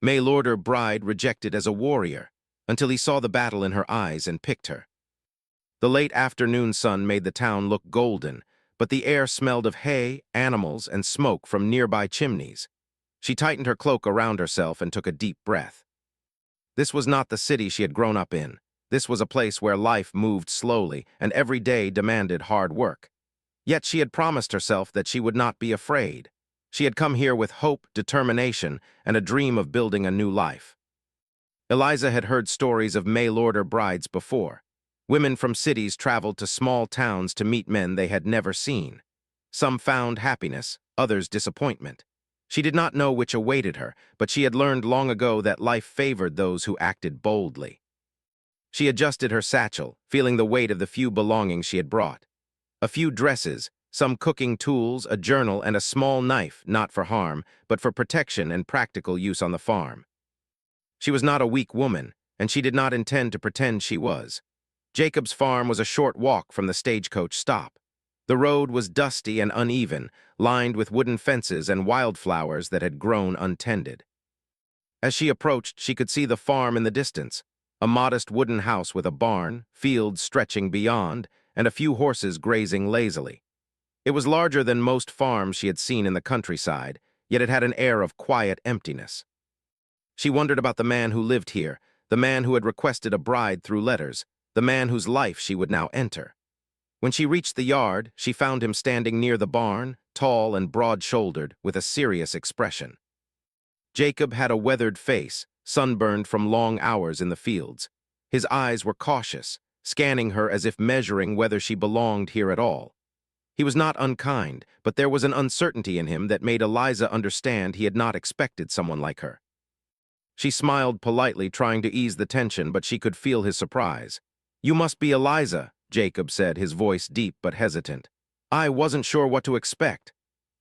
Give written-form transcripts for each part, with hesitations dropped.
Maylord bride rejected as a warrior, until he saw the battle in her eyes and picked her. The late afternoon sun made the town look golden, but the air smelled of hay, animals, and smoke from nearby chimneys. She tightened her cloak around herself and took a deep breath. This was not the city she had grown up in. This was a place where life moved slowly and every day demanded hard work. Yet she had promised herself that she would not be afraid. She had come here with hope, determination, and a dream of building a new life. Eliza had heard stories of mail-order brides before. Women from cities traveled to small towns to meet men they had never seen. Some found happiness, others disappointment. She did not know which awaited her, but she had learned long ago that life favored those who acted boldly. She adjusted her satchel, feeling the weight of the few belongings she had brought. A few dresses, some cooking tools, a journal, and a small knife, not for harm, but for protection and practical use on the farm. She was not a weak woman, and she did not intend to pretend she was. Jacob's farm was a short walk from the stagecoach stop. The road was dusty and uneven, lined with wooden fences and wildflowers that had grown untended. As she approached, she could see the farm in the distance, a modest wooden house with a barn, fields stretching beyond, and a few horses grazing lazily. It was larger than most farms she had seen in the countryside, yet it had an air of quiet emptiness. She wondered about the man who lived here, the man who had requested a bride through letters, the man whose life she would now enter. When she reached the yard, she found him standing near the barn, tall and broad-shouldered, with a serious expression. Jacob had a weathered face, sunburned from long hours in the fields. His eyes were cautious, scanning her as if measuring whether she belonged here at all. He was not unkind, but there was an uncertainty in him that made Eliza understand he had not expected someone like her. She smiled politely, trying to ease the tension, but she could feel his surprise. "You must be Eliza," Jacob said, his voice deep but hesitant. "I wasn't sure what to expect."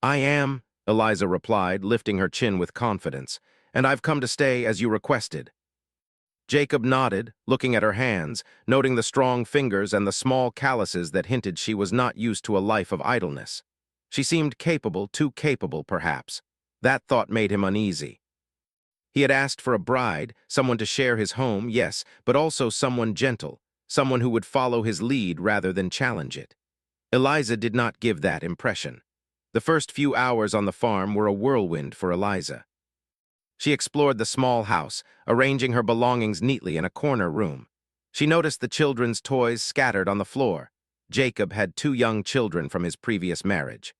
"I am," Eliza replied, lifting her chin with confidence, "and I've come to stay as you requested." Jacob nodded, looking at her hands, noting the strong fingers and the small calluses that hinted she was not used to a life of idleness. She seemed capable, too capable, perhaps. That thought made him uneasy. He had asked for a bride, someone to share his home, yes, but also someone gentle, someone who would follow his lead rather than challenge it. Eliza did not give that impression. The first few hours on the farm were a whirlwind for Eliza. She explored the small house, arranging her belongings neatly in a corner room. She noticed the children's toys scattered on the floor. Jacob had 2 young children from his previous marriage.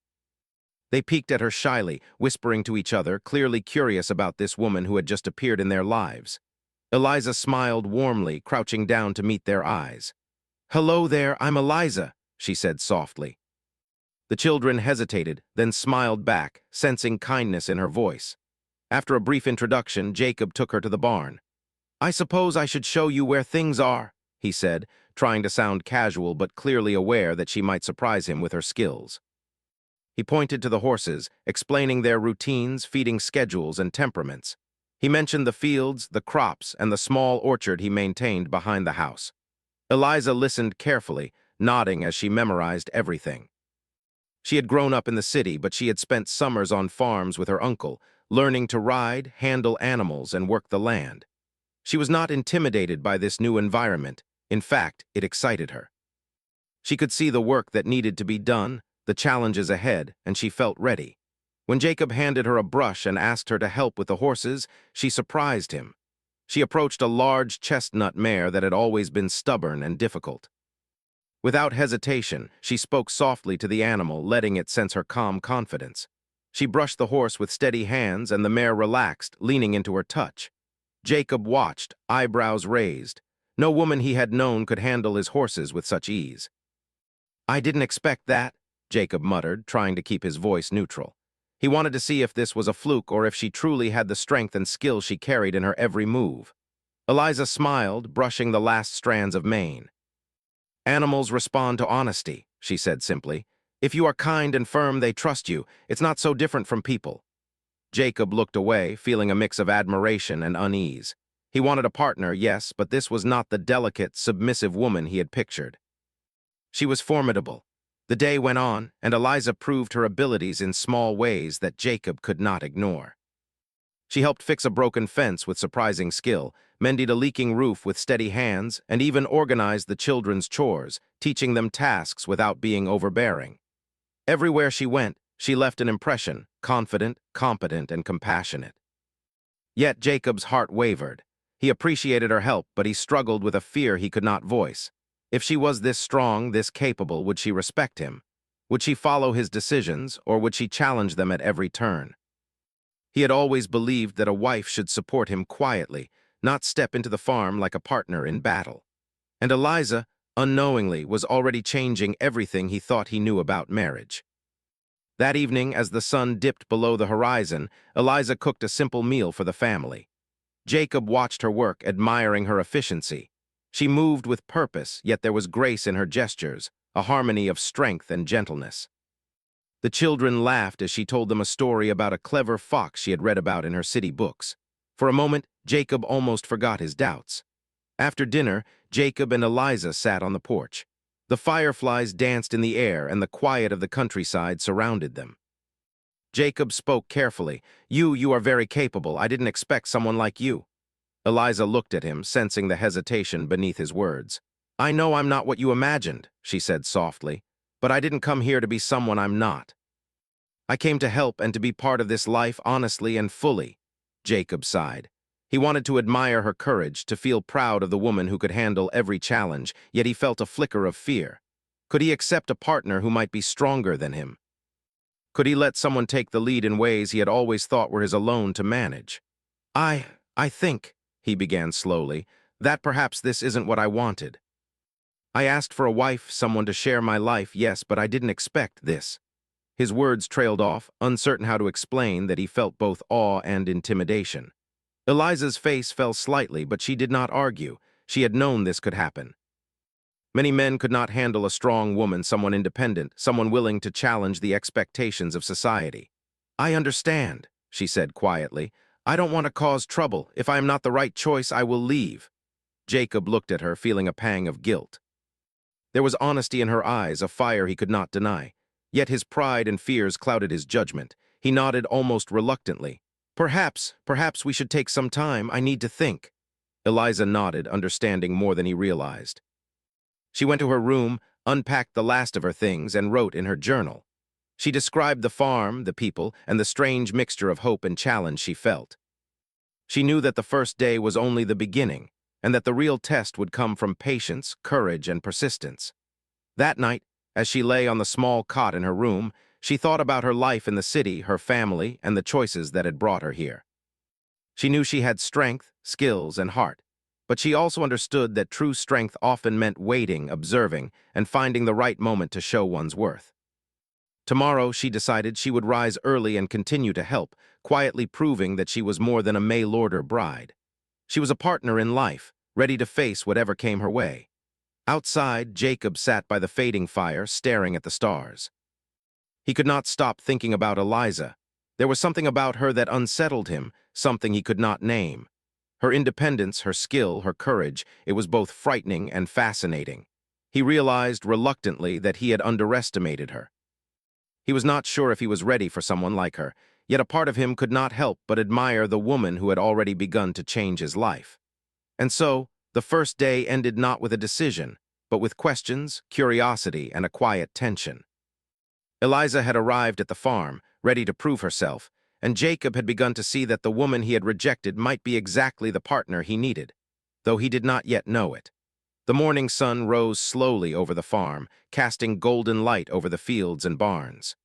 They peeked at her shyly, whispering to each other, clearly curious about this woman who had just appeared in their lives. Eliza smiled warmly, crouching down to meet their eyes. "Hello there, I'm Eliza," she said softly. The children hesitated, then smiled back, sensing kindness in her voice. After a brief introduction, Jacob took her to the barn. "I suppose I should show you where things are," he said, trying to sound casual but clearly aware that she might surprise him with her skills. He pointed to the horses, explaining their routines, feeding schedules, and temperaments. He mentioned the fields, the crops, and the small orchard he maintained behind the house. Eliza listened carefully, nodding as she memorized everything. She had grown up in the city, but she had spent summers on farms with her uncle, learning to ride, handle animals, and work the land. She was not intimidated by this new environment. In fact, it excited her. She could see the work that needed to be done, the challenges ahead, and she felt ready. When Jacob handed her a brush and asked her to help with the horses, she surprised him. She approached a large chestnut mare that had always been stubborn and difficult. Without hesitation, she spoke softly to the animal, letting it sense her calm confidence. She brushed the horse with steady hands, and the mare relaxed, leaning into her touch. Jacob watched, eyebrows raised. No woman he had known could handle his horses with such ease. "I didn't expect that," Jacob muttered, trying to keep his voice neutral. He wanted to see if this was a fluke or if she truly had the strength and skill she carried in her every move. Eliza smiled, brushing the last strands of mane. "Animals respond to honesty," she said simply. "If you are kind and firm, they trust you. It's not so different from people." Jacob looked away, feeling a mix of admiration and unease. He wanted a partner, yes, but this was not the delicate, submissive woman he had pictured. She was formidable. The day went on, and Eliza proved her abilities in small ways that Jacob could not ignore. She helped fix a broken fence with surprising skill, mended a leaking roof with steady hands, and even organized the children's chores, teaching them tasks without being overbearing. Everywhere she went, she left an impression, confident, competent, and compassionate. Yet Jacob's heart wavered. He appreciated her help, but he struggled with a fear he could not voice. If she was this strong, this capable, would she respect him? Would she follow his decisions, or would she challenge them at every turn? He had always believed that a wife should support him quietly, not step into the farm like a partner in battle. And Eliza, unknowingly, was already changing everything he thought he knew about marriage. That evening, as the sun dipped below the horizon, Eliza cooked a simple meal for the family. Jacob watched her work, admiring her efficiency. She moved with purpose, yet there was grace in her gestures, a harmony of strength and gentleness. The children laughed as she told them a story about a clever fox she had read about in her city books. For a moment, Jacob almost forgot his doubts. After dinner, Jacob and Eliza sat on the porch. The fireflies danced in the air, and the quiet of the countryside surrounded them. Jacob spoke carefully. You are very capable. I didn't expect someone like you." Eliza looked at him, sensing the hesitation beneath his words. "I know I'm not what you imagined," she said softly, "but I didn't come here to be someone I'm not. I came to help and to be part of this life honestly and fully." Jacob sighed. He wanted to admire her courage, to feel proud of the woman who could handle every challenge, yet he felt a flicker of fear. Could he accept a partner who might be stronger than him? Could he let someone take the lead in ways he had always thought were his alone to manage? I think," he began slowly, "that perhaps this isn't what I wanted. I asked for a wife, someone to share my life, yes, but I didn't expect this." His words trailed off, uncertain how to explain that he felt both awe and intimidation. Eliza's face fell slightly, but she did not argue. She had known this could happen. Many men could not handle a strong woman, someone independent, someone willing to challenge the expectations of society. "I understand," she said quietly. "I don't want to cause trouble. If I am not the right choice, I will leave." Jacob looked at her, feeling a pang of guilt. There was honesty in her eyes, a fire he could not deny. Yet his pride and fears clouded his judgment. He nodded almost reluctantly. Perhaps we should take some time. I need to think." Eliza nodded, understanding more than he realized. She went to her room, unpacked the last of her things, and wrote in her journal. She described the farm, the people, and the strange mixture of hope and challenge she felt. She knew that the first day was only the beginning, and that the real test would come from patience, courage, and persistence. That night, as she lay on the small cot in her room, she thought about her life in the city, her family, and the choices that had brought her here. She knew she had strength, skills, and heart, but she also understood that true strength often meant waiting, observing, and finding the right moment to show one's worth. Tomorrow, she decided she would rise early and continue to help, quietly proving that she was more than a mail-order bride. She was a partner in life, ready to face whatever came her way. Outside, Jacob sat by the fading fire, staring at the stars. He could not stop thinking about Eliza. There was something about her that unsettled him, something he could not name. Her independence, her skill, her courage, it was both frightening and fascinating. He realized reluctantly that he had underestimated her. He was not sure if he was ready for someone like her, yet a part of him could not help but admire the woman who had already begun to change his life. And so, the first day ended not with a decision, but with questions, curiosity, and a quiet tension. Eliza had arrived at the farm, ready to prove herself, and Jacob had begun to see that the woman he had rejected might be exactly the partner he needed, though he did not yet know it. The morning sun rose slowly over the farm, casting golden light over the fields and barns.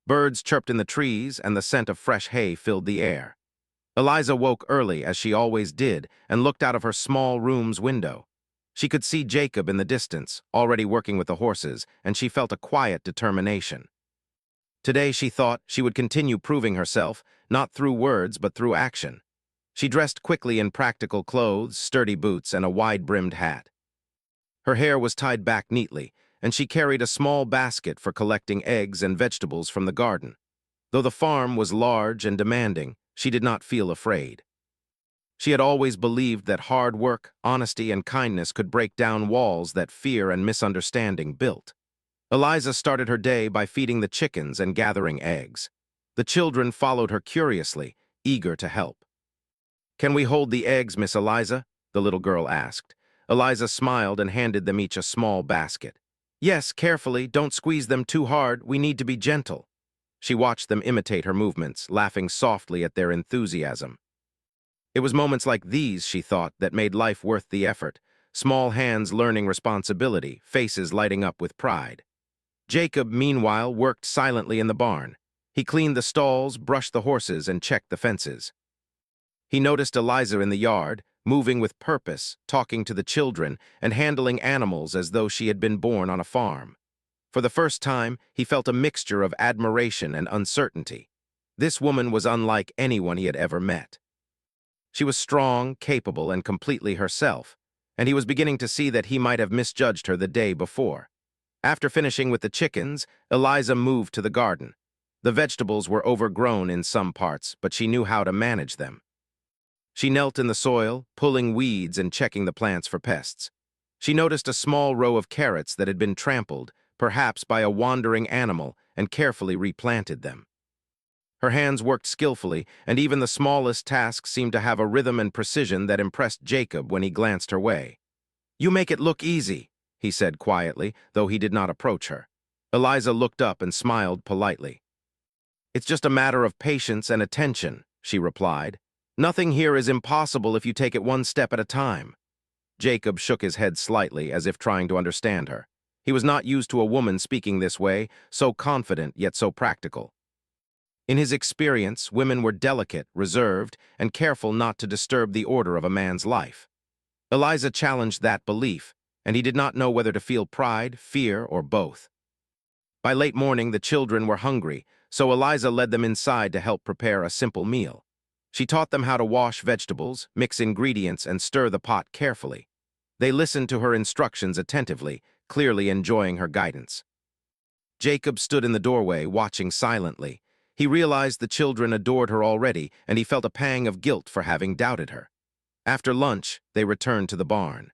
Birds chirped in the trees, and the scent of fresh hay filled the air. Eliza woke early, as she always did, and looked out of her small room's window. She could see Jacob in the distance, already working with the horses, and she felt a quiet determination. Today, she thought, she would continue proving herself, not through words but through action. She dressed quickly in practical clothes, sturdy boots, and a wide-brimmed hat. Her hair was tied back neatly, and she carried a small basket for collecting eggs and vegetables from the garden. Though the farm was large and demanding, she did not feel afraid. She had always believed that hard work, honesty, and kindness could break down walls that fear and misunderstanding built. Eliza started her day by feeding the chickens and gathering eggs. The children followed her curiously, eager to help. "Can we hold the eggs, Miss Eliza?" the little girl asked. Eliza smiled and handed them each a small basket. "Yes, carefully, don't squeeze them too hard, we need to be gentle." She watched them imitate her movements, laughing softly at their enthusiasm. It was moments like these, she thought, that made life worth the effort. Small hands learning responsibility, faces lighting up with pride. Jacob, meanwhile, worked silently in the barn. He cleaned the stalls, brushed the horses, and checked the fences. He noticed Eliza in the yard, moving with purpose, talking to the children, and handling animals as though she had been born on a farm. For the first time, he felt a mixture of admiration and uncertainty. This woman was unlike anyone he had ever met. She was strong, capable, and completely herself, and he was beginning to see that he might have misjudged her the day before. After finishing with the chickens, Eliza moved to the garden. The vegetables were overgrown in some parts, but she knew how to manage them. She knelt in the soil, pulling weeds and checking the plants for pests. She noticed a small row of carrots that had been trampled, perhaps by a wandering animal, and carefully replanted them. Her hands worked skillfully, and even the smallest tasks seemed to have a rhythm and precision that impressed Jacob when he glanced her way. "You make it look easy," he said quietly, though he did not approach her. Eliza looked up and smiled politely. "It's just a matter of patience and attention," she replied. "Nothing here is impossible if you take it one step at a time." Jacob shook his head slightly, as if trying to understand her. He was not used to a woman speaking this way, so confident yet so practical. In his experience, women were delicate, reserved, and careful not to disturb the order of a man's life. Eliza challenged that belief, and he did not know whether to feel pride, fear, or both. By late morning, the children were hungry, so Eliza led them inside to help prepare a simple meal. She taught them how to wash vegetables, mix ingredients, and stir the pot carefully. They listened to her instructions attentively, clearly enjoying her guidance. Jacob stood in the doorway, watching silently. He realized the children adored her already, and he felt a pang of guilt for having doubted her. After lunch, they returned to the barn.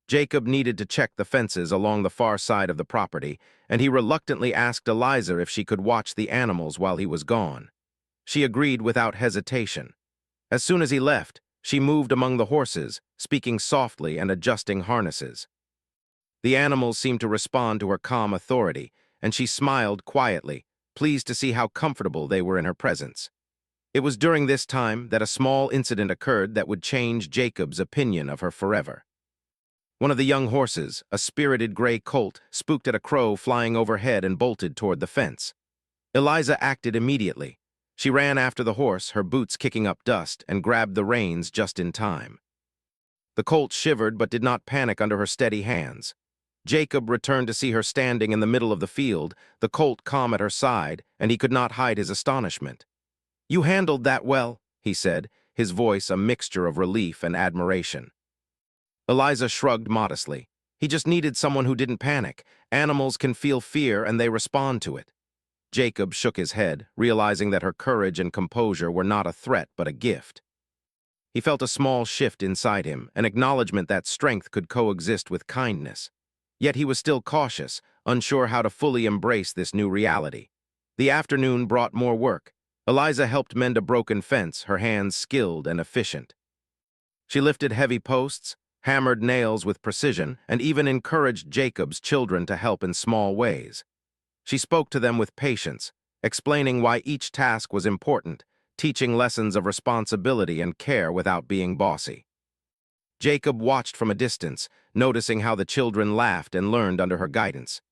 Jacob needed to check the fences along the far side of the property, and he reluctantly asked Eliza if she could watch the animals while he was gone. She agreed without hesitation. As soon as he left, she moved among the horses, speaking softly and adjusting harnesses. The animals seemed to respond to her calm authority, and she smiled quietly, pleased to see how comfortable they were in her presence. It was during this time that a small incident occurred that would change Jacob's opinion of her forever. One of the young horses, a spirited gray colt, spooked at a crow flying overhead and bolted toward the fence. Eliza acted immediately. She ran after the horse, her boots kicking up dust, and grabbed the reins just in time. The colt shivered but did not panic under her steady hands. Jacob returned to see her standing in the middle of the field, the colt calm at her side, and he could not hide his astonishment. "You handled that well," he said, his voice a mixture of relief and admiration. Eliza shrugged modestly. He just needed someone who didn't panic. Animals can feel fear and they respond to it. Jacob shook his head, realizing that her courage and composure were not a threat but a gift. He felt a small shift inside him, an acknowledgement that strength could coexist with kindness. Yet he was still cautious, unsure how to fully embrace this new reality. The afternoon brought more work. Eliza helped mend a broken fence, her hands skilled and efficient. She lifted heavy posts, hammered nails with precision, and even encouraged Jacob's children to help in small ways. She spoke to them with patience, explaining why each task was important, teaching lessons of responsibility and care without being bossy. Jacob watched from a distance, noticing how the children laughed and learned under her guidance.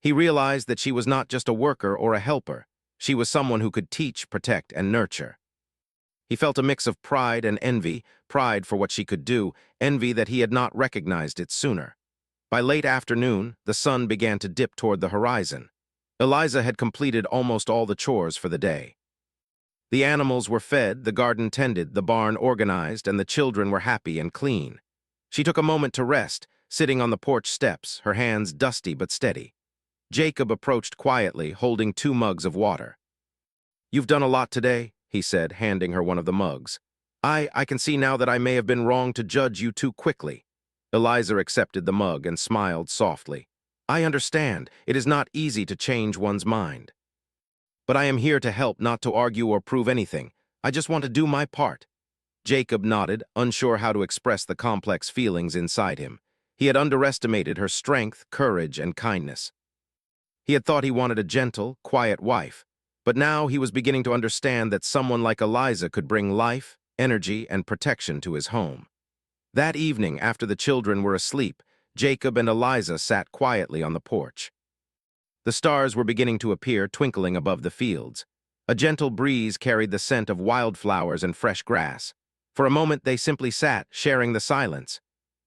He realized that she was not just a worker or a helper. She was someone who could teach, protect, and nurture. He felt a mix of pride and envy, pride for what she could do, envy that he had not recognized it sooner. By late afternoon, the sun began to dip toward the horizon. Eliza had completed almost all the chores for the day. The animals were fed, the garden tended, the barn organized, and the children were happy and clean. She took a moment to rest, sitting on the porch steps, her hands dusty but steady. Jacob approached quietly, holding 2 mugs of water. "You've done a lot today," he said, handing her one of the mugs. I can see now that I may have been wrong to judge you too quickly." Eliza accepted the mug and smiled softly. "I understand. It is not easy to change one's mind. But I am here to help, not to argue or prove anything. I just want to do my part. Jacob nodded, unsure how to express the complex feelings inside him. He had underestimated her strength, courage, and kindness. He had thought he wanted a gentle, quiet wife, but now he was beginning to understand that someone like Eliza could bring life, energy, and protection to his home. That evening, after the children were asleep, Jacob and Eliza sat quietly on the porch. The stars were beginning to appear, twinkling above the fields. A gentle breeze carried the scent of wildflowers and fresh grass. For a moment they simply sat, sharing the silence.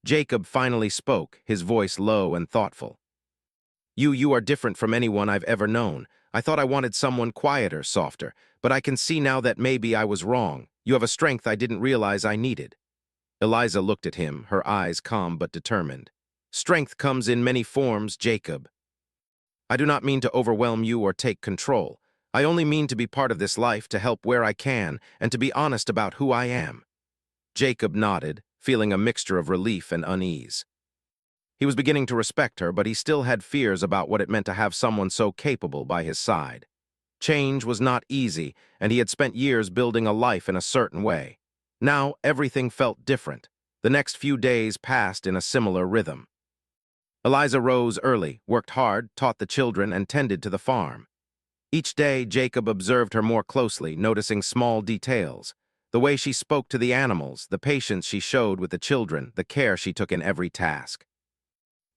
Jacob finally spoke, his voice low and thoughtful. You are different from anyone I've ever known. I thought I wanted someone quieter, softer, but I can see now that maybe I was wrong. You have a strength I didn't realize I needed. Eliza looked at him, her eyes calm but determined. Strength comes in many forms, Jacob. I do not mean to overwhelm you or take control. I only mean to be part of this life, to help where I can, and to be honest about who I am. Jacob nodded, feeling a mixture of relief and unease. He was beginning to respect her, but he still had fears about what it meant to have someone so capable by his side. Change was not easy, and he had spent years building a life in a certain way. Now, everything felt different. The next few days passed in a similar rhythm. Eliza rose early, worked hard, taught the children, and tended to the farm. Each day, Jacob observed her more closely, noticing small details. The way she spoke to the animals, the patience she showed with the children, the care she took in every task.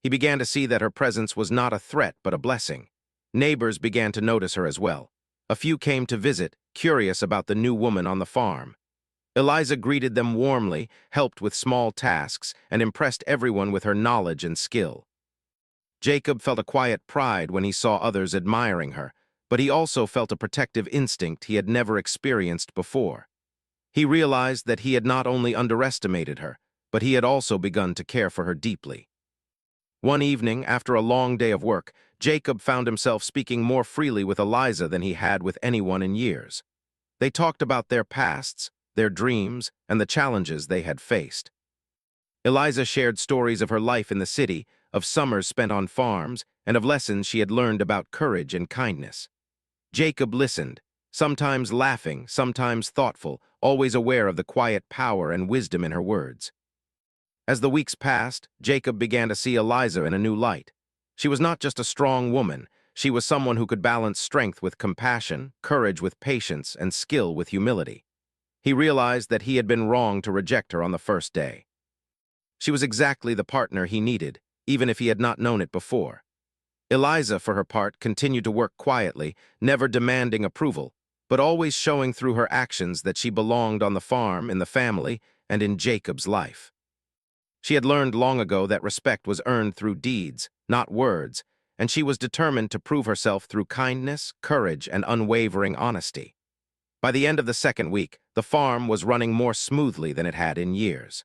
He began to see that her presence was not a threat but a blessing. Neighbors began to notice her as well. A few came to visit, curious about the new woman on the farm. Eliza greeted them warmly, helped with small tasks, and impressed everyone with her knowledge and skill. Jacob felt a quiet pride when he saw others admiring her, but he also felt a protective instinct he had never experienced before. He realized that he had not only underestimated her, but he had also begun to care for her deeply. One evening, after a long day of work, Jacob found himself speaking more freely with Eliza than he had with anyone in years. They talked about their pasts, their dreams, and the challenges they had faced. Eliza shared stories of her life in the city, of summers spent on farms, and of lessons she had learned about courage and kindness. Jacob listened, sometimes laughing, sometimes thoughtful, always aware of the quiet power and wisdom in her words. As the weeks passed, Jacob began to see Eliza in a new light. She was not just a strong woman, she was someone who could balance strength with compassion, courage with patience, and skill with humility. He realized that he had been wrong to reject her on the first day. She was exactly the partner he needed, even if he had not known it before. Eliza, for her part, continued to work quietly, never demanding approval, but always showing through her actions that she belonged on the farm, in the family, and in Jacob's life. She had learned long ago that respect was earned through deeds, not words, and she was determined to prove herself through kindness, courage, and unwavering honesty. By the end of the second week, the farm was running more smoothly than it had in years.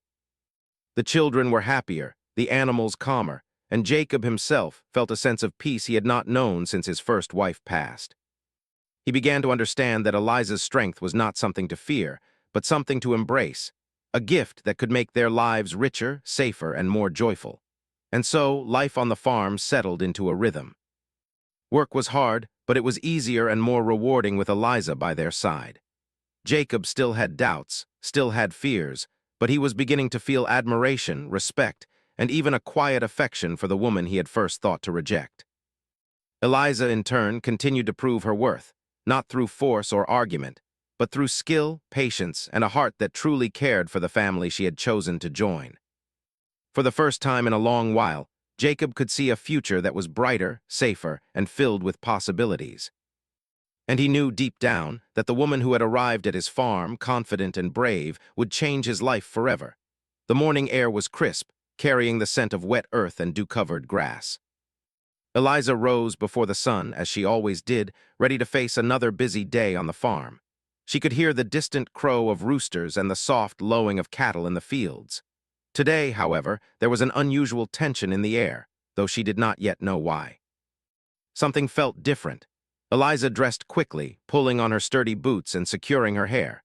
The children were happier, the animals calmer, and Jacob himself felt a sense of peace he had not known since his first wife passed. He began to understand that Eliza's strength was not something to fear, but something to embrace, a gift that could make their lives richer, safer, and more joyful. And so, life on the farm settled into a rhythm. Work was hard, but it was easier and more rewarding with Eliza by their side. Jacob still had doubts, still had fears, but he was beginning to feel admiration, respect, and even a quiet affection for the woman he had first thought to reject. Eliza, in turn, continued to prove her worth, not through force or argument, but through skill, patience, and a heart that truly cared for the family she had chosen to join. For the first time in a long while, Jacob could see a future that was brighter, safer, and filled with possibilities. And he knew deep down that the woman who had arrived at his farm, confident and brave, would change his life forever. The morning air was crisp, carrying the scent of wet earth and dew-covered grass. Eliza rose before the sun, as she always did, ready to face another busy day on the farm. She could hear the distant crow of roosters and the soft lowing of cattle in the fields. Today, however, there was an unusual tension in the air, though she did not yet know why. Something felt different. Eliza dressed quickly, pulling on her sturdy boots and securing her hair.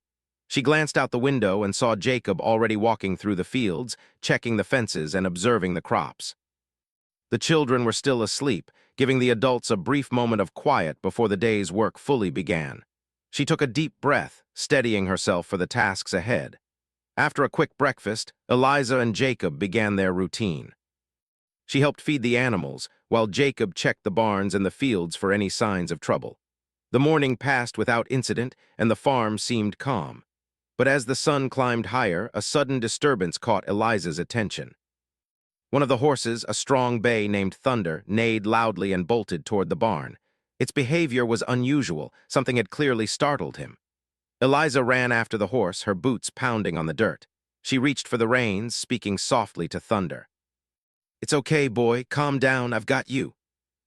She glanced out the window and saw Jacob already walking through the fields, checking the fences and observing the crops. The children were still asleep, giving the adults a brief moment of quiet before the day's work fully began. She took a deep breath, steadying herself for the tasks ahead. After a quick breakfast, Eliza and Jacob began their routine. She helped feed the animals, while Jacob checked the barns and the fields for any signs of trouble. The morning passed without incident, and the farm seemed calm. But as the sun climbed higher, a sudden disturbance caught Eliza's attention. One of the horses, a strong bay named Thunder, neighed loudly and bolted toward the barn. Its behavior was unusual, something had clearly startled him. Eliza ran after the horse, her boots pounding on the dirt. She reached for the reins, speaking softly to Thunder. "It's okay, boy. Calm down. I've got you."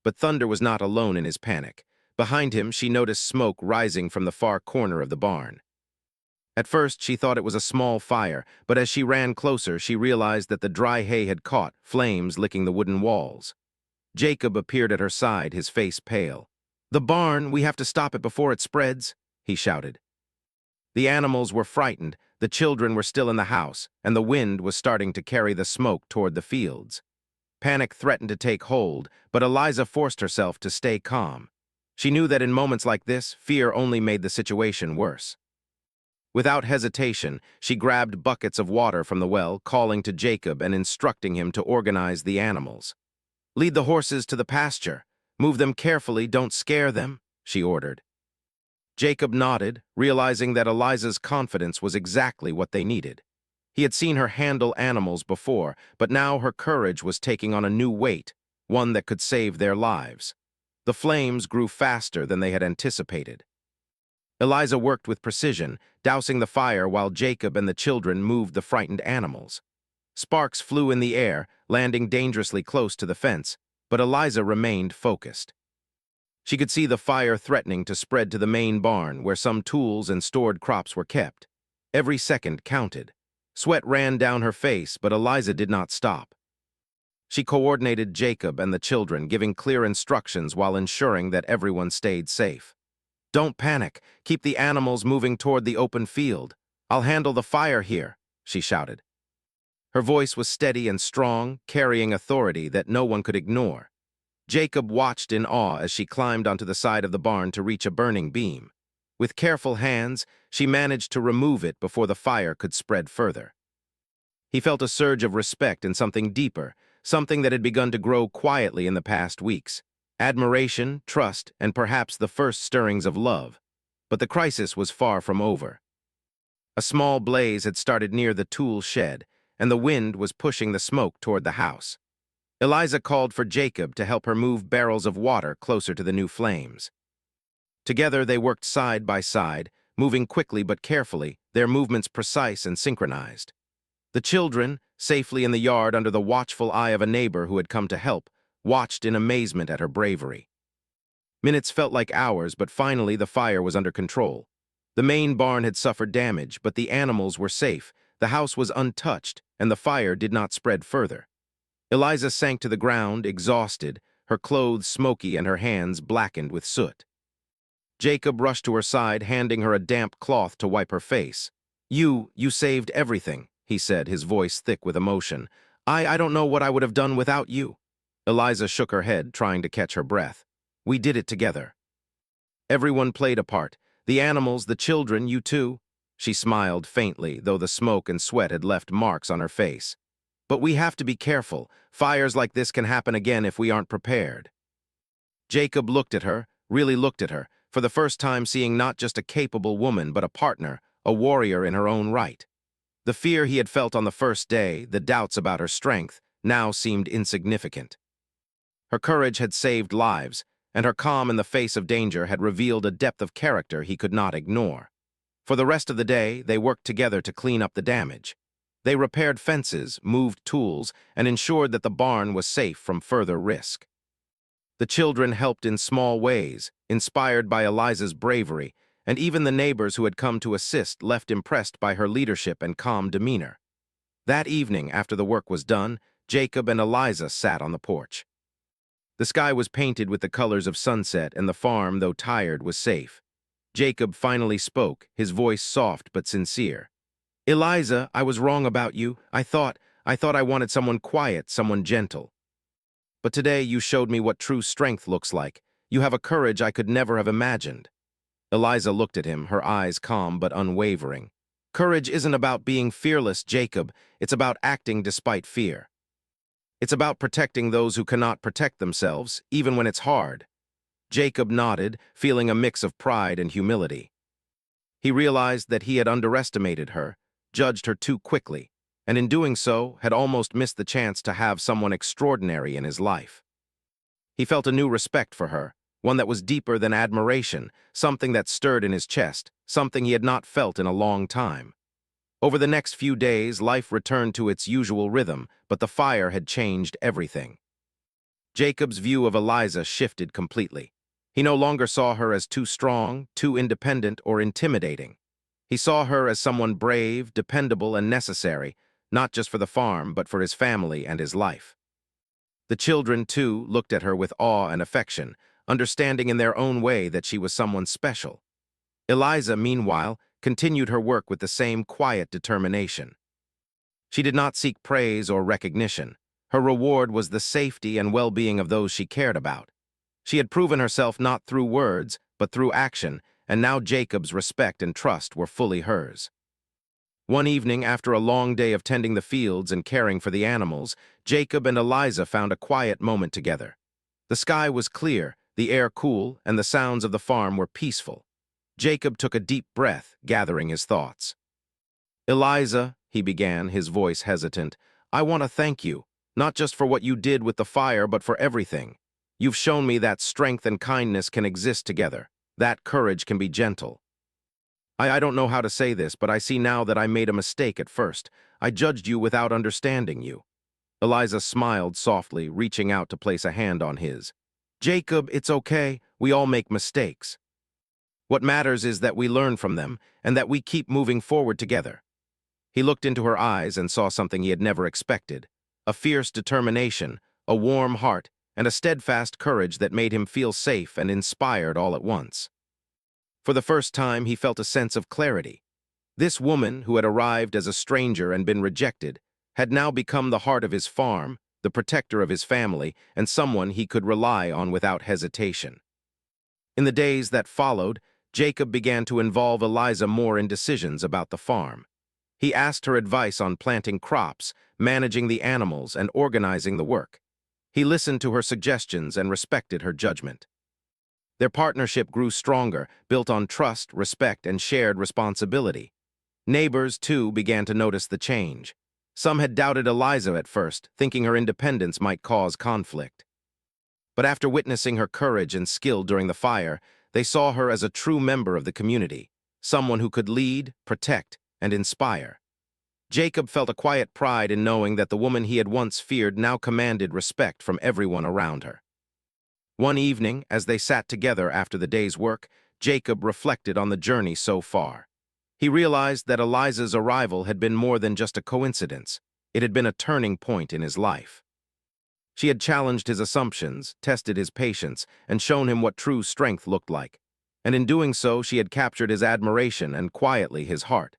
But Thunder was not alone in his panic. Behind him, she noticed smoke rising from the far corner of the barn. At first, she thought it was a small fire, but as she ran closer, she realized that the dry hay had caught, flames licking the wooden walls. Jacob appeared at her side, his face pale. "The barn! We have to stop it before it spreads," he shouted. The animals were frightened, the children were still in the house, and the wind was starting to carry the smoke toward the fields. Panic threatened to take hold, but Eliza forced herself to stay calm. She knew that in moments like this, fear only made the situation worse. Without hesitation, she grabbed buckets of water from the well, calling to Jacob and instructing him to organize the animals. "Lead the horses to the pasture. Move them carefully, don't scare them," she ordered. Jacob nodded, realizing that Eliza's confidence was exactly what they needed. He had seen her handle animals before, but now her courage was taking on a new weight, one that could save their lives. The flames grew faster than they had anticipated. Eliza worked with precision, dousing the fire while Jacob and the children moved the frightened animals. Sparks flew in the air, landing dangerously close to the fence, but Eliza remained focused. She could see the fire threatening to spread to the main barn where some tools and stored crops were kept. Every second counted. Sweat ran down her face, but Eliza did not stop. She coordinated Jacob and the children, giving clear instructions while ensuring that everyone stayed safe. "Don't panic. Keep the animals moving toward the open field. I'll handle the fire here," she shouted. Her voice was steady and strong, carrying authority that no one could ignore. Jacob watched in awe as she climbed onto the side of the barn to reach a burning beam. With careful hands, she managed to remove it before the fire could spread further. He felt a surge of respect and something deeper, something that had begun to grow quietly in the past weeks. Admiration, trust, and perhaps the first stirrings of love. But the crisis was far from over. A small blaze had started near the tool shed, and the wind was pushing the smoke toward the house. Eliza called for Jacob to help her move barrels of water closer to the new flames. Together they worked side by side, moving quickly but carefully, their movements precise and synchronized. The children, safely in the yard under the watchful eye of a neighbor who had come to help, watched in amazement at her bravery. Minutes felt like hours, but finally the fire was under control. The main barn had suffered damage, but the animals were safe, the house was untouched, and the fire did not spread further. Eliza sank to the ground, exhausted, her clothes smoky and her hands blackened with soot. Jacob rushed to her side, handing her a damp cloth to wipe her face. You saved everything," he said, his voice thick with emotion. I don't know what I would have done without you." Eliza shook her head, trying to catch her breath. "We did it together." Everyone played a part. The animals, the children, you too. She smiled faintly, though the smoke and sweat had left marks on her face. "But we have to be careful. Fires like this can happen again if we aren't prepared." Jacob looked at her, really looked at her, for the first time seeing not just a capable woman, but a partner, a warrior in her own right. The fear he had felt on the first day, the doubts about her strength, now seemed insignificant. Her courage had saved lives, and her calm in the face of danger had revealed a depth of character he could not ignore. For the rest of the day, they worked together to clean up the damage. They repaired fences, moved tools, and ensured that the barn was safe from further risk. The children helped in small ways, inspired by Eliza's bravery, and even the neighbors who had come to assist left impressed by her leadership and calm demeanor. That evening, after the work was done, Jacob and Eliza sat on the porch. The sky was painted with the colors of sunset, and the farm, though tired, was safe. Jacob finally spoke, his voice soft but sincere. "Eliza, I was wrong about you. I thought I wanted someone quiet, someone gentle. But today you showed me what true strength looks like. You have a courage I could never have imagined." Eliza looked at him, her eyes calm but unwavering. Courage isn't about being fearless, Jacob. It's about acting despite fear. It's about protecting those who cannot protect themselves, even when it's hard. Jacob nodded, feeling a mix of pride and humility. He realized that he had underestimated her, judged her too quickly, and in doing so, had almost missed the chance to have someone extraordinary in his life. He felt a new respect for her, one that was deeper than admiration, something that stirred in his chest, something he had not felt in a long time. Over the next few days, life returned to its usual rhythm, but the fire had changed everything. Jacob's view of Eliza shifted completely. He no longer saw her as too strong, too independent, or intimidating. He saw her as someone brave, dependable, and necessary, not just for the farm, but for his family and his life. The children, too, looked at her with awe and affection, understanding in their own way that she was someone special. Eliza, meanwhile, continued her work with the same quiet determination. She did not seek praise or recognition. Her reward was the safety and well-being of those she cared about. She had proven herself not through words, but through action, and now Jacob's respect and trust were fully hers. One evening, after a long day of tending the fields and caring for the animals, Jacob and Eliza found a quiet moment together. The sky was clear, the air cool, and the sounds of the farm were peaceful. Jacob took a deep breath, gathering his thoughts. "Eliza," he began, his voice hesitant, "I want to thank you, not just for what you did with the fire, but for everything. You've shown me that strength and kindness can exist together, that courage can be gentle. I don't know how to say this, but I see now that I made a mistake at first. I judged you without understanding you." Eliza smiled softly, reaching out to place a hand on his. "Jacob, it's okay. We all make mistakes. What matters is that we learn from them and that we keep moving forward together." He looked into her eyes and saw something he had never expected, a fierce determination, a warm heart, and a steadfast courage that made him feel safe and inspired all at once. For the first time, he felt a sense of clarity. This woman, who had arrived as a stranger and been rejected, had now become the heart of his farm, the protector of his family, and someone he could rely on without hesitation. In the days that followed, Jacob began to involve Eliza more in decisions about the farm. He asked her advice on planting crops, managing the animals, and organizing the work. He listened to her suggestions and respected her judgment. Their partnership grew stronger, built on trust, respect, and shared responsibility. Neighbors, too, began to notice the change. Some had doubted Eliza at first, thinking her independence might cause conflict. But after witnessing her courage and skill during the fire, they saw her as a true member of the community, someone who could lead, protect, and inspire. Jacob felt a quiet pride in knowing that the woman he had once feared now commanded respect from everyone around her. One evening, as they sat together after the day's work, Jacob reflected on the journey so far. He realized that Eliza's arrival had been more than just a coincidence. It had been a turning point in his life. She had challenged his assumptions, tested his patience, and shown him what true strength looked like. And in doing so, she had captured his admiration and quietly his heart.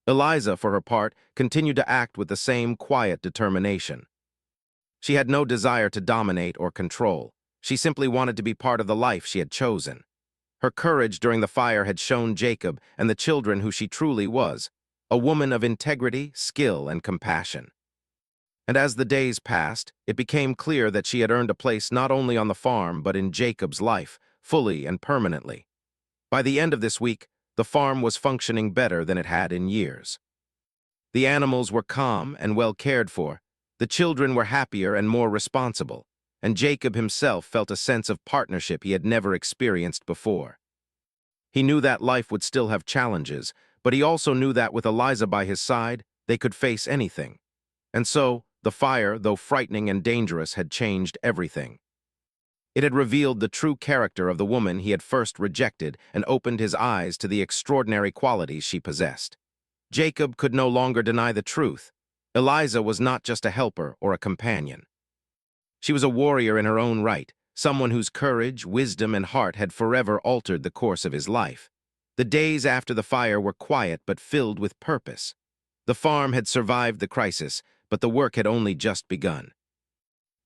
Eliza, for her part, continued to act with the same quiet determination. She had no desire to dominate or control. She simply wanted to be part of the life she had chosen. Her courage during the fire had shown Jacob and the children who she truly was, a woman of integrity, skill, and compassion. And as the days passed, it became clear that she had earned a place not only on the farm but in Jacob's life, fully and permanently. By the end of this week, the farm was functioning better than it had in years. The animals were calm and well cared for, the children were happier and more responsible, and Jacob himself felt a sense of partnership he had never experienced before. He knew that life would still have challenges, but he also knew that with Eliza by his side, they could face anything. And so, the fire, though frightening and dangerous, had changed everything. It had revealed the true character of the woman he had first rejected and opened his eyes to the extraordinary qualities she possessed. Jacob could no longer deny the truth. Eliza was not just a helper or a companion. She was a warrior in her own right, someone whose courage, wisdom, and heart had forever altered the course of his life. The days after the fire were quiet but filled with purpose. The farm had survived the crisis, but the work had only just begun.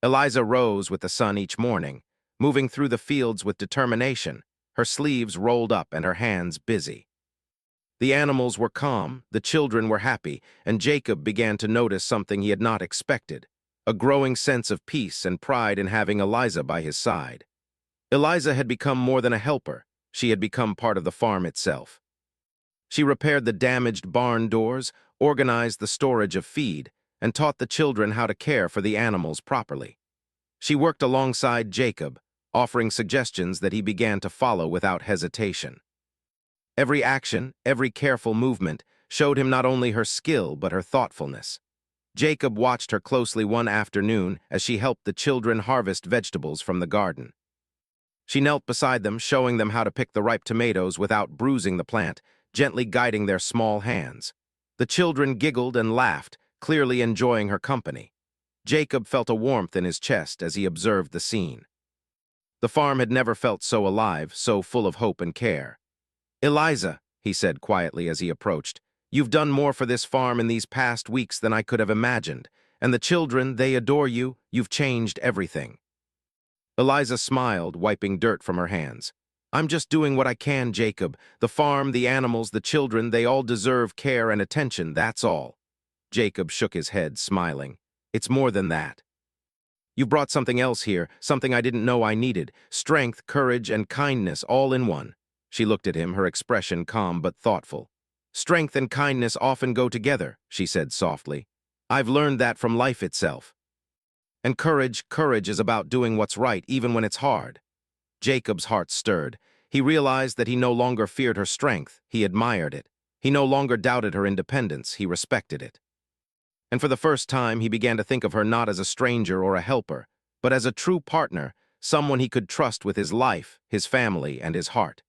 Eliza rose with the sun each morning, moving through the fields with determination, her sleeves rolled up and her hands busy. The animals were calm, the children were happy, and Jacob began to notice something he had not expected, a growing sense of peace and pride in having Eliza by his side. Eliza had become more than a helper. She had become part of the farm itself. She repaired the damaged barn doors, organized the storage of feed, and taught the children how to care for the animals properly. She worked alongside Jacob, offering suggestions that he began to follow without hesitation. Every action, every careful movement, showed him not only her skill but her thoughtfulness. Jacob watched her closely one afternoon as she helped the children harvest vegetables from the garden. She knelt beside them, showing them how to pick the ripe tomatoes without bruising the plant, gently guiding their small hands. The children giggled and laughed, clearly enjoying her company. Jacob felt a warmth in his chest as he observed the scene. The farm had never felt so alive, so full of hope and care. "Eliza," he said quietly as he approached, "you've done more for this farm in these past weeks than I could have imagined, and the children, they adore you. You've changed everything." Eliza smiled, wiping dirt from her hands. "I'm just doing what I can, Jacob. The farm, the animals, the children, they all deserve care and attention, that's all." Jacob shook his head, smiling. "It's more than that. You've brought something else here, something I didn't know I needed. Strength, courage, and kindness, all in one." She looked at him, her expression calm but thoughtful. "Strength and kindness often go together," she said softly. "I've learned that from life itself. And courage is about doing what's right even when it's hard." Jacob's heart stirred. He realized that he no longer feared her strength, he admired it. He no longer doubted her independence, he respected it. And for the first time, he began to think of her not as a stranger or a helper, but as a true partner, someone he could trust with his life, his family, and his heart.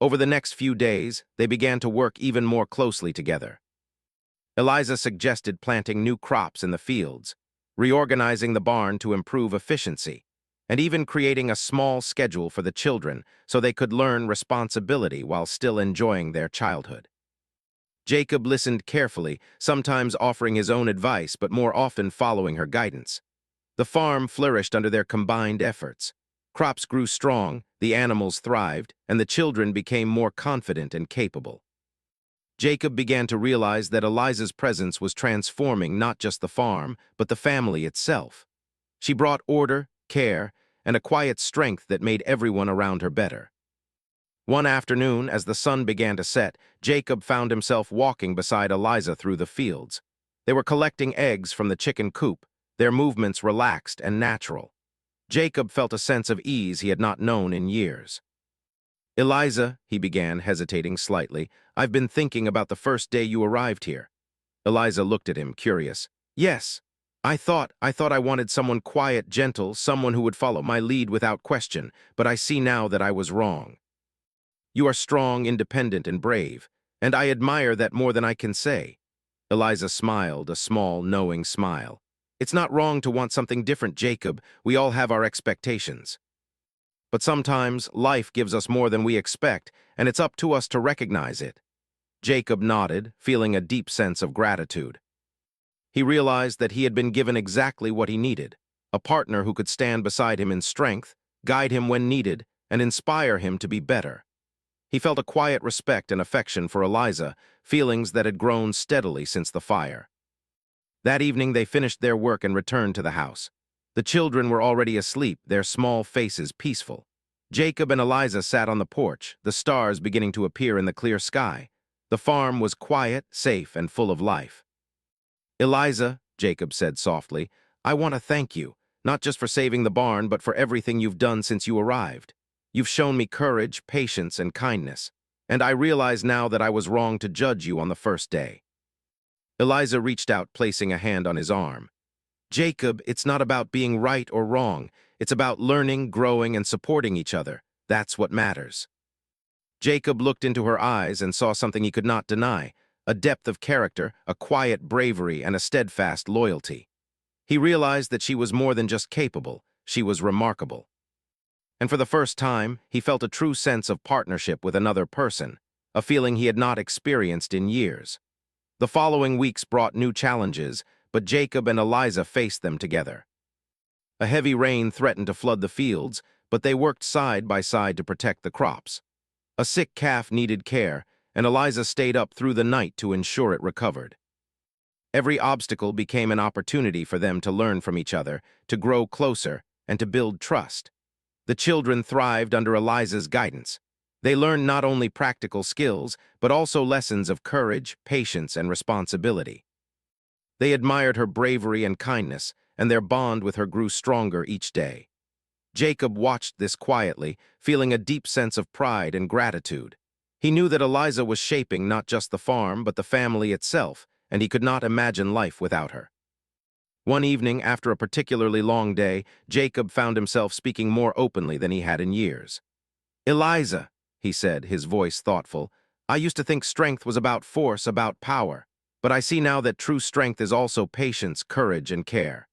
Over the next few days, they began to work even more closely together. Eliza suggested planting new crops in the fields, reorganizing the barn to improve efficiency, and even creating a small schedule for the children so they could learn responsibility while still enjoying their childhood. Jacob listened carefully, sometimes offering his own advice but more often following her guidance. The farm flourished under their combined efforts. Crops grew strong, the animals thrived, and the children became more confident and capable. Jacob began to realize that Eliza's presence was transforming not just the farm, but the family itself. She brought order, care, and a quiet strength that made everyone around her better. One afternoon, as the sun began to set, Jacob found himself walking beside Eliza through the fields. They were collecting eggs from the chicken coop, their movements relaxed and natural. Jacob felt a sense of ease he had not known in years. "Eliza," he began, hesitating slightly, "I've been thinking about the first day you arrived here." Eliza looked at him, curious. "Yes. I thought I wanted someone quiet, gentle, someone who would follow my lead without question, but I see now that I was wrong. You are strong, independent, and brave, and I admire that more than I can say." Eliza smiled, a small, knowing smile. "It's not wrong to want something different, Jacob. We all have our expectations. But sometimes life gives us more than we expect, and it's up to us to recognize it." Jacob nodded, feeling a deep sense of gratitude. He realized that he had been given exactly what he needed, a partner who could stand beside him in strength, guide him when needed, and inspire him to be better. He felt a quiet respect and affection for Eliza, feelings that had grown steadily since the fire. That evening they finished their work and returned to the house. The children were already asleep, their small faces peaceful. Jacob and Eliza sat on the porch, the stars beginning to appear in the clear sky. The farm was quiet, safe, and full of life. "Eliza," Jacob said softly, "I want to thank you, not just for saving the barn, but for everything you've done since you arrived. You've shown me courage, patience, and kindness, and I realize now that I was wrong to judge you on the first day." Eliza reached out, placing a hand on his arm. "Jacob, it's not about being right or wrong. It's about learning, growing, and supporting each other. That's what matters." Jacob looked into her eyes and saw something he could not deny, a depth of character, a quiet bravery, and a steadfast loyalty. He realized that she was more than just capable, she was remarkable. And for the first time, he felt a true sense of partnership with another person, a feeling he had not experienced in years. The following weeks brought new challenges, but Jacob and Eliza faced them together. A heavy rain threatened to flood the fields, but they worked side by side to protect the crops. A sick calf needed care, and Eliza stayed up through the night to ensure it recovered. Every obstacle became an opportunity for them to learn from each other, to grow closer, and to build trust. The children thrived under Eliza's guidance. They learned not only practical skills, but also lessons of courage, patience, and responsibility. They admired her bravery and kindness, and their bond with her grew stronger each day. Jacob watched this quietly, feeling a deep sense of pride and gratitude. He knew that Eliza was shaping not just the farm, but the family itself, and he could not imagine life without her. One evening, after a particularly long day, Jacob found himself speaking more openly than he had in years. "Eliza," he said, his voice thoughtful, "I used to think strength was about force, about power. But I see now that true strength is also patience, courage, and care.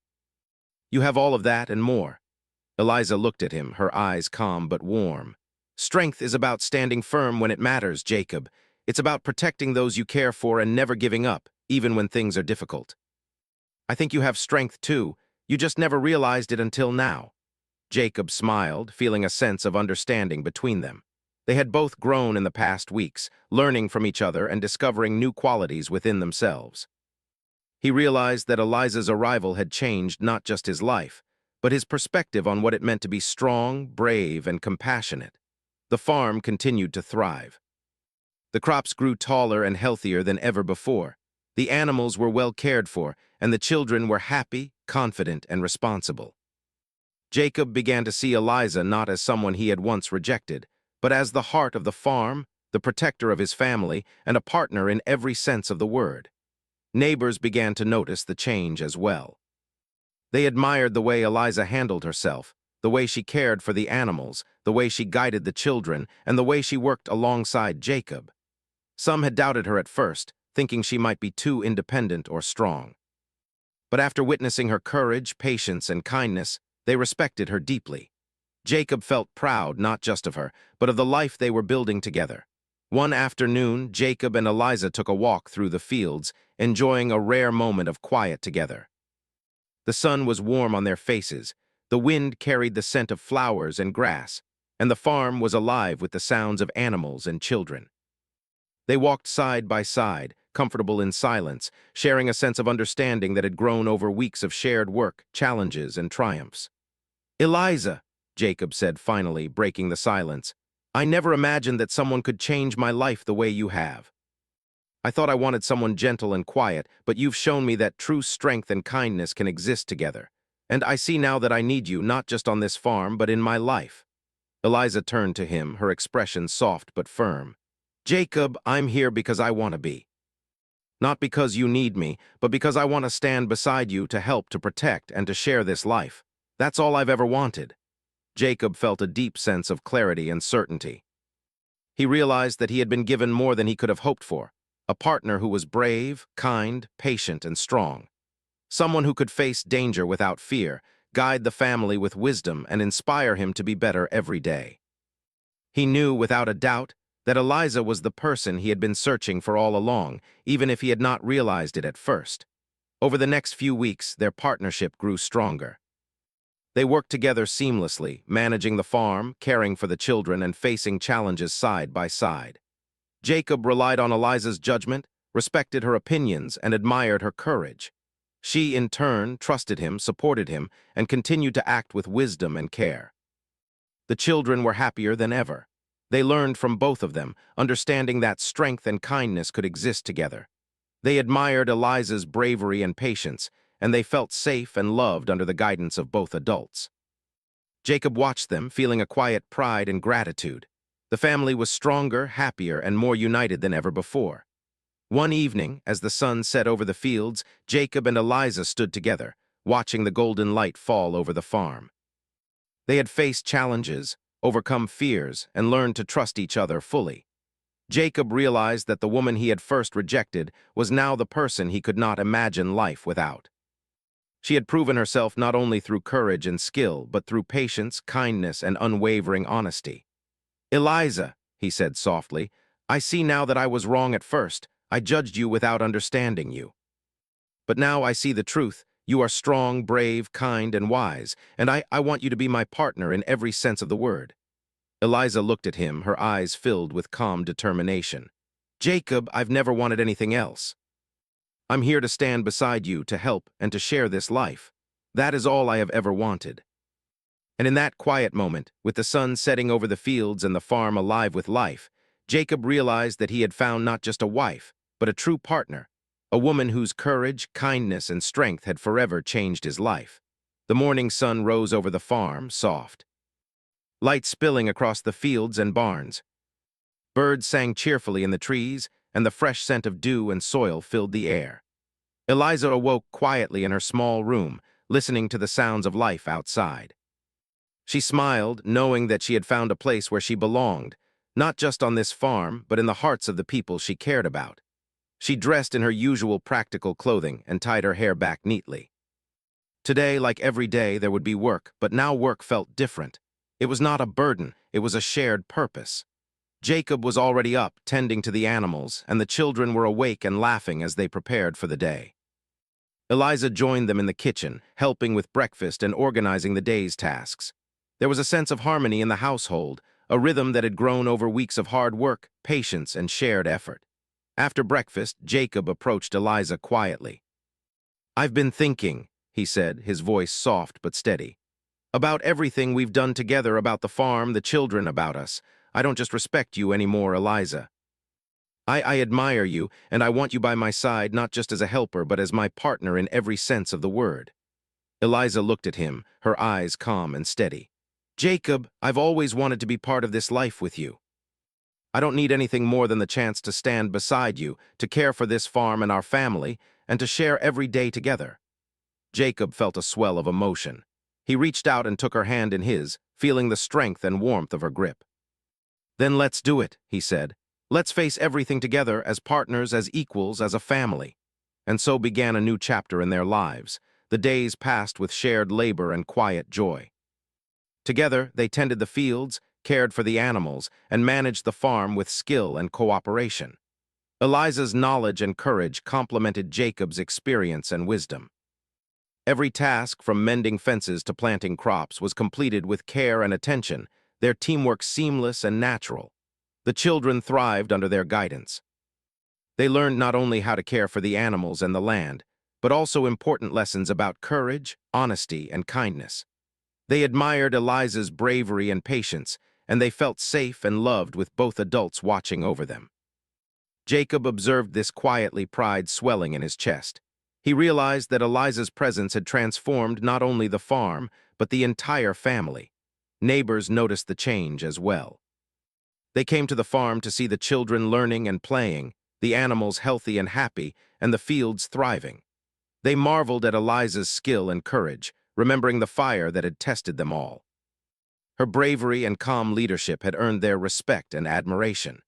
You have all of that and more." Eliza looked at him, her eyes calm but warm. "Strength is about standing firm when it matters, Jacob. It's about protecting those you care for and never giving up, even when things are difficult. I think you have strength too. You just never realized it until now." Jacob smiled, feeling a sense of understanding between them. They had both grown in the past weeks, learning from each other and discovering new qualities within themselves. He realized that Eliza's arrival had changed not just his life, but his perspective on what it meant to be strong, brave, and compassionate. The farm continued to thrive. The crops grew taller and healthier than ever before. The animals were well cared for, and the children were happy, confident, and responsible. Jacob began to see Eliza not as someone he had once rejected, but as the heart of the farm, the protector of his family, and a partner in every sense of the word. Neighbors began to notice the change as well. They admired the way Eliza handled herself, the way she cared for the animals, the way she guided the children, and the way she worked alongside Jacob. Some had doubted her at first, thinking she might be too independent or strong. But after witnessing her courage, patience, and kindness, they respected her deeply. Jacob felt proud not just of her, but of the life they were building together. One afternoon, Jacob and Eliza took a walk through the fields, enjoying a rare moment of quiet together. The sun was warm on their faces, the wind carried the scent of flowers and grass, and the farm was alive with the sounds of animals and children. They walked side by side, comfortable in silence, sharing a sense of understanding that had grown over weeks of shared work, challenges, and triumphs. "Eliza," Jacob said finally, breaking the silence, "I never imagined that someone could change my life the way you have. I thought I wanted someone gentle and quiet, but you've shown me that true strength and kindness can exist together. And I see now that I need you, not just on this farm, but in my life." Eliza turned to him, her expression soft but firm. "Jacob, I'm here because I want to be. Not because you need me, but because I want to stand beside you to help, to protect, and to share this life. That's all I've ever wanted." Jacob felt a deep sense of clarity and certainty. He realized that he had been given more than he could have hoped for, a partner who was brave, kind, patient, and strong. Someone who could face danger without fear, guide the family with wisdom, and inspire him to be better every day. He knew, without a doubt, that Eliza was the person he had been searching for all along, even if he had not realized it at first. Over the next few weeks, their partnership grew stronger. They worked together seamlessly, managing the farm, caring for the children, and facing challenges side by side. Jacob relied on Eliza's judgment, respected her opinions, and admired her courage. She, in turn, trusted him, supported him, and continued to act with wisdom and care. The children were happier than ever. They learned from both of them, understanding that strength and kindness could exist together. They admired Eliza's bravery and patience, and they felt safe and loved under the guidance of both adults. Jacob watched them, feeling a quiet pride and gratitude. The family was stronger, happier, and more united than ever before. One evening, as the sun set over the fields, Jacob and Eliza stood together, watching the golden light fall over the farm. They had faced challenges, overcome fears, and learned to trust each other fully. Jacob realized that the woman he had first rejected was now the person he could not imagine life without. She had proven herself not only through courage and skill, but through patience, kindness, and unwavering honesty. "Eliza," he said softly, "I see now that I was wrong at first. I judged you without understanding you. But now I see the truth. You are strong, brave, kind, and wise, and I want you to be my partner in every sense of the word." Eliza looked at him, her eyes filled with calm determination. "Jacob, I've never wanted anything else. I'm here to stand beside you, to help, and to share this life. That is all I have ever wanted." And in that quiet moment, with the sun setting over the fields and the farm alive with life, Jacob realized that he had found not just a wife, but a true partner, a woman whose courage, kindness, and strength had forever changed his life. The morning sun rose over the farm, soft, light spilling across the fields and barns. Birds sang cheerfully in the trees, and the fresh scent of dew and soil filled the air. Eliza awoke quietly in her small room, listening to the sounds of life outside. She smiled, knowing that she had found a place where she belonged, not just on this farm, but in the hearts of the people she cared about. She dressed in her usual practical clothing and tied her hair back neatly. Today, like every day, there would be work, but now work felt different. It was not a burden, it was a shared purpose. Jacob was already up, tending to the animals, and the children were awake and laughing as they prepared for the day. Eliza joined them in the kitchen, helping with breakfast and organizing the day's tasks. There was a sense of harmony in the household, a rhythm that had grown over weeks of hard work, patience, and shared effort. After breakfast, Jacob approached Eliza quietly. "I've been thinking," he said, his voice soft but steady, "about everything we've done together, about the farm, the children, about us. I don't just respect you anymore, Eliza. I admire you, and I want you by my side, not just as a helper, but as my partner in every sense of the word." Eliza looked at him, her eyes calm and steady. "Jacob, I've always wanted to be part of this life with you. I don't need anything more than the chance to stand beside you, to care for this farm and our family, and to share every day together." Jacob felt a swell of emotion. He reached out and took her hand in his, feeling the strength and warmth of her grip. "Then let's do it," he said. "Let's face everything together, as partners, as equals, as a family." And so began a new chapter in their lives. The days passed with shared labor and quiet joy. Together, they tended the fields, cared for the animals, and managed the farm with skill and cooperation. Eliza's knowledge and courage complemented Jacob's experience and wisdom. Every task, from mending fences to planting crops, was completed with care and attention, their teamwork seamless and natural. The children thrived under their guidance. They learned not only how to care for the animals and the land, but also important lessons about courage, honesty, and kindness. They admired Eliza's bravery and patience, and they felt safe and loved with both adults watching over them. Jacob observed this quietly, pride swelling in his chest. He realized that Eliza's presence had transformed not only the farm, but the entire family. Neighbors noticed the change as well. They came to the farm to see the children learning and playing, the animals healthy and happy, and the fields thriving. They marveled at Eliza's skill and courage, remembering the fire that had tested them all. Her bravery and calm leadership had earned their respect and admiration.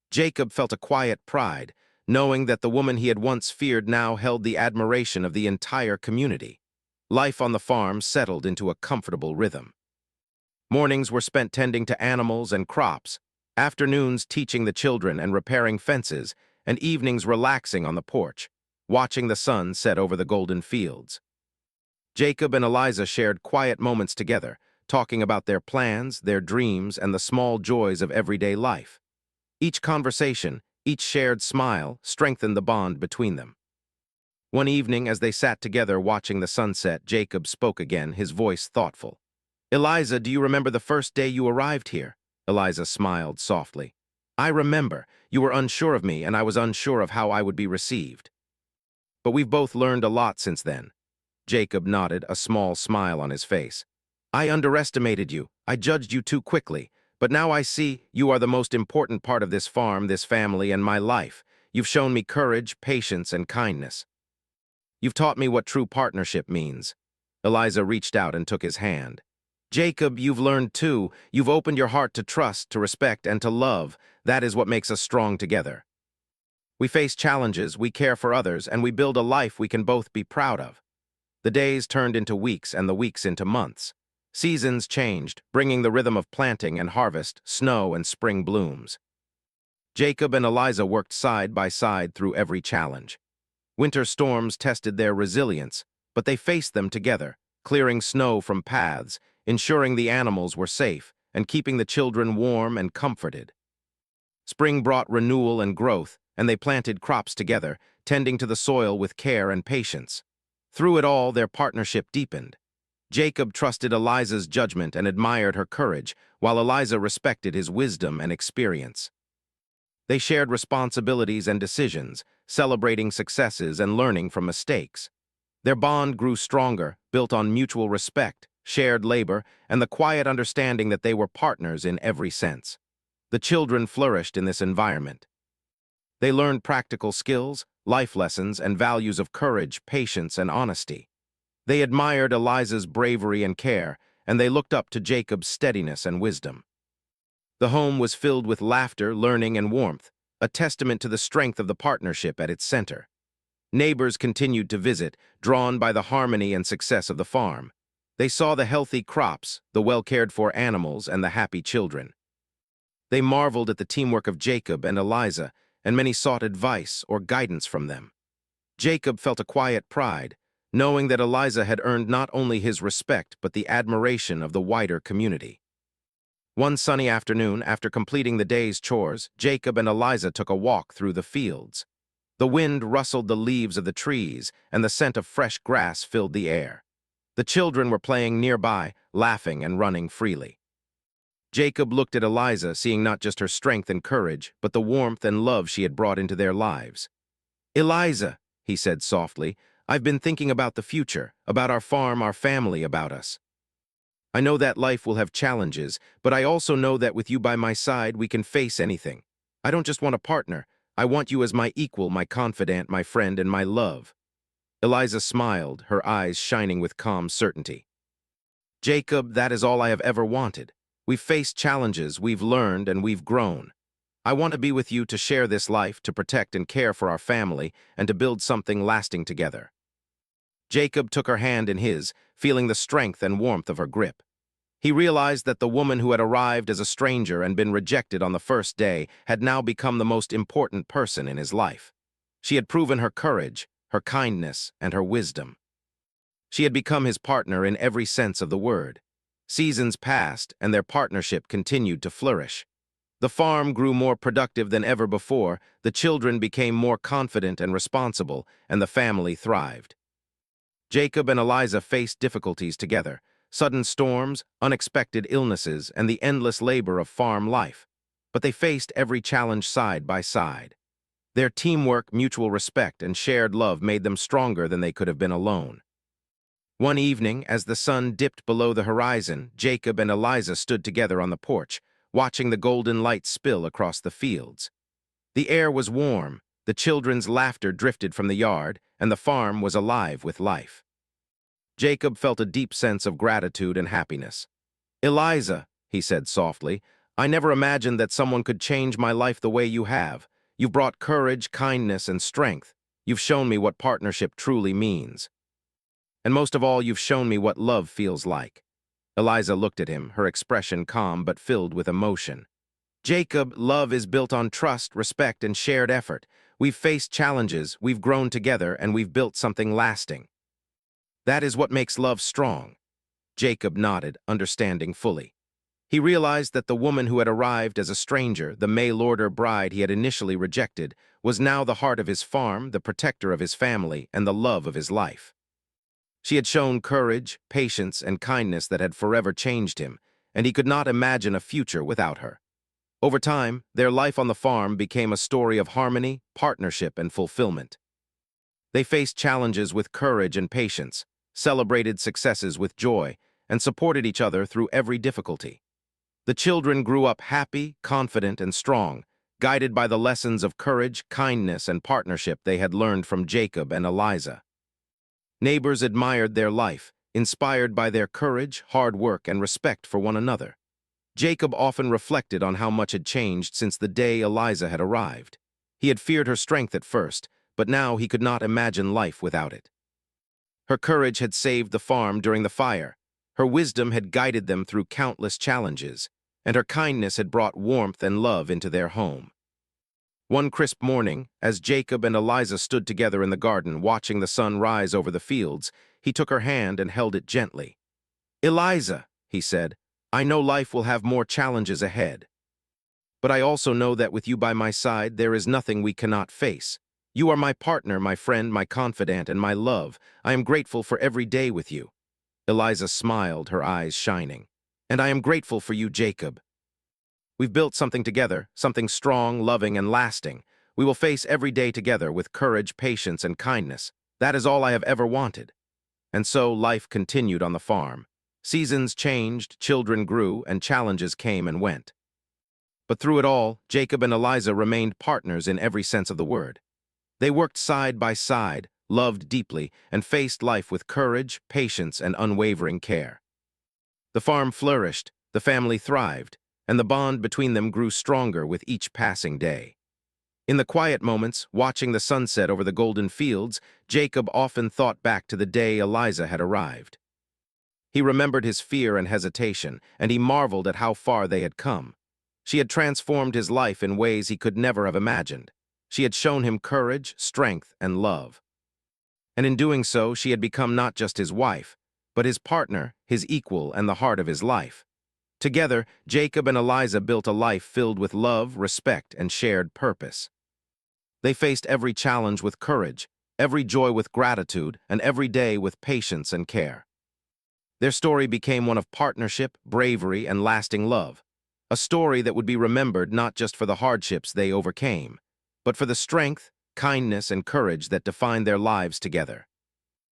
Jacob felt a quiet pride, knowing that the woman he had once feared now held the admiration of the entire community. Life on the farm settled into a comfortable rhythm. Mornings were spent tending to animals and crops, afternoons teaching the children and repairing fences, and evenings relaxing on the porch, watching the sun set over the golden fields. Jacob and Eliza shared quiet moments together, talking about their plans, their dreams, and the small joys of everyday life. Each conversation, each shared smile, strengthened the bond between them. One evening, as they sat together watching the sunset, Jacob spoke again, his voice thoughtful. "Eliza, do you remember the first day you arrived here?" Eliza smiled softly. "I remember. You were unsure of me, and I was unsure of how I would be received. But we've both learned a lot since then." Jacob nodded, a small smile on his face. "I underestimated you. I judged you too quickly. But now I see you are the most important part of this farm, this family, and my life. You've shown me courage, patience, and kindness. You've taught me what true partnership means." Eliza reached out and took his hand. "Jacob, you've learned too. You've opened your heart to trust, to respect, and to love. That is what makes us strong together. We face challenges, we care for others, and we build a life we can both be proud of." The days turned into weeks and the weeks into months. Seasons changed, bringing the rhythm of planting and harvest, snow and spring blooms. Jacob and Eliza worked side by side through every challenge. Winter storms tested their resilience, but they faced them together, clearing snow from paths, ensuring the animals were safe, and keeping the children warm and comforted. Spring brought renewal and growth, and they planted crops together, tending to the soil with care and patience. Through it all, their partnership deepened. Jacob trusted Eliza's judgment and admired her courage, while Eliza respected his wisdom and experience. They shared responsibilities and decisions, celebrating successes and learning from mistakes. Their bond grew stronger, built on mutual respect, shared labor, and the quiet understanding that they were partners in every sense. The children flourished in this environment. They learned practical skills, life lessons, and values of courage, patience, and honesty. They admired Eliza's bravery and care, and they looked up to Jacob's steadiness and wisdom. The home was filled with laughter, learning, and warmth, a testament to the strength of the partnership at its center. Neighbors continued to visit, drawn by the harmony and success of the farm. They saw the healthy crops, the well-cared-for animals, and the happy children. They marveled at the teamwork of Jacob and Eliza, and many sought advice or guidance from them. Jacob felt a quiet pride, knowing that Eliza had earned not only his respect but the admiration of the wider community. One sunny afternoon, after completing the day's chores, Jacob and Eliza took a walk through the fields. The wind rustled the leaves of the trees, and the scent of fresh grass filled the air. The children were playing nearby, laughing and running freely. Jacob looked at Eliza, seeing not just her strength and courage, but the warmth and love she had brought into their lives. "Eliza," he said softly, "I've been thinking about the future, about our farm, our family, about us. I know that life will have challenges, but I also know that with you by my side, we can face anything. I don't just want a partner. I want you as my equal, my confidant, my friend, and my love." Eliza smiled, her eyes shining with calm certainty. "Jacob, that is all I have ever wanted. We've faced challenges, we've learned, and we've grown. I want to be with you to share this life, to protect and care for our family, and to build something lasting together." Jacob took her hand in his, feeling the strength and warmth of her grip. He realized that the woman who had arrived as a stranger and been rejected on the first day had now become the most important person in his life. She had proven her courage, her kindness, and her wisdom. She had become his partner in every sense of the word. Seasons passed, and their partnership continued to flourish. The farm grew more productive than ever before, the children became more confident and responsible, and the family thrived. Jacob and Eliza faced difficulties together: sudden storms, unexpected illnesses, and the endless labor of farm life. But they faced every challenge side by side. Their teamwork, mutual respect, and shared love made them stronger than they could have been alone. One evening, as the sun dipped below the horizon, Jacob and Eliza stood together on the porch, watching the golden light spill across the fields. The air was warm, the children's laughter drifted from the yard, and the farm was alive with life. Jacob felt a deep sense of gratitude and happiness. "Eliza," he said softly, "I never imagined that someone could change my life the way you have. You've brought courage, kindness, and strength. You've shown me what partnership truly means. And most of all, you've shown me what love feels like." Eliza looked at him, her expression calm but filled with emotion. "Jacob, love is built on trust, respect, and shared effort. We've faced challenges, we've grown together, and we've built something lasting. That is what makes love strong." Jacob nodded, understanding fully. He realized that the woman who had arrived as a stranger, the mail-order bride he had initially rejected, was now the heart of his farm, the protector of his family, and the love of his life. She had shown courage, patience, and kindness that had forever changed him, and he could not imagine a future without her. Over time, their life on the farm became a story of harmony, partnership, and fulfillment. They faced challenges with courage and patience, celebrated successes with joy, and supported each other through every difficulty. The children grew up happy, confident, and strong, guided by the lessons of courage, kindness, and partnership they had learned from Jacob and Eliza. Neighbors admired their life, inspired by their courage, hard work, and respect for one another. Jacob often reflected on how much had changed since the day Eliza had arrived. He had feared her strength at first, but now he could not imagine life without it. Her courage had saved the farm during the fire. Her wisdom had guided them through countless challenges, and her kindness had brought warmth and love into their home. One crisp morning, as Jacob and Eliza stood together in the garden watching the sun rise over the fields, he took her hand and held it gently. "Eliza," he said, "I know life will have more challenges ahead. But I also know that with you by my side, there is nothing we cannot face. You are my partner, my friend, my confidant, and my love. I am grateful for every day with you." Eliza smiled, her eyes shining. "And I am grateful for you, Jacob. We've built something together, something strong, loving, and lasting. We will face every day together with courage, patience, and kindness. That is all I have ever wanted." And so life continued on the farm. Seasons changed, children grew, and challenges came and went. But through it all, Jacob and Eliza remained partners in every sense of the word. They worked side by side, loved deeply, and faced life with courage, patience, and unwavering care. The farm flourished, the family thrived, and the bond between them grew stronger with each passing day. In the quiet moments, watching the sunset over the golden fields, Jacob often thought back to the day Eliza had arrived. He remembered his fear and hesitation, and he marveled at how far they had come. She had transformed his life in ways he could never have imagined. She had shown him courage, strength, and love. And in doing so, she had become not just his wife, but his partner, his equal, and the heart of his life. Together, Jacob and Eliza built a life filled with love, respect, and shared purpose. They faced every challenge with courage, every joy with gratitude, and every day with patience and care. Their story became one of partnership, bravery, and lasting love, a story that would be remembered not just for the hardships they overcame, but for the strength, kindness, and courage that defined their lives together.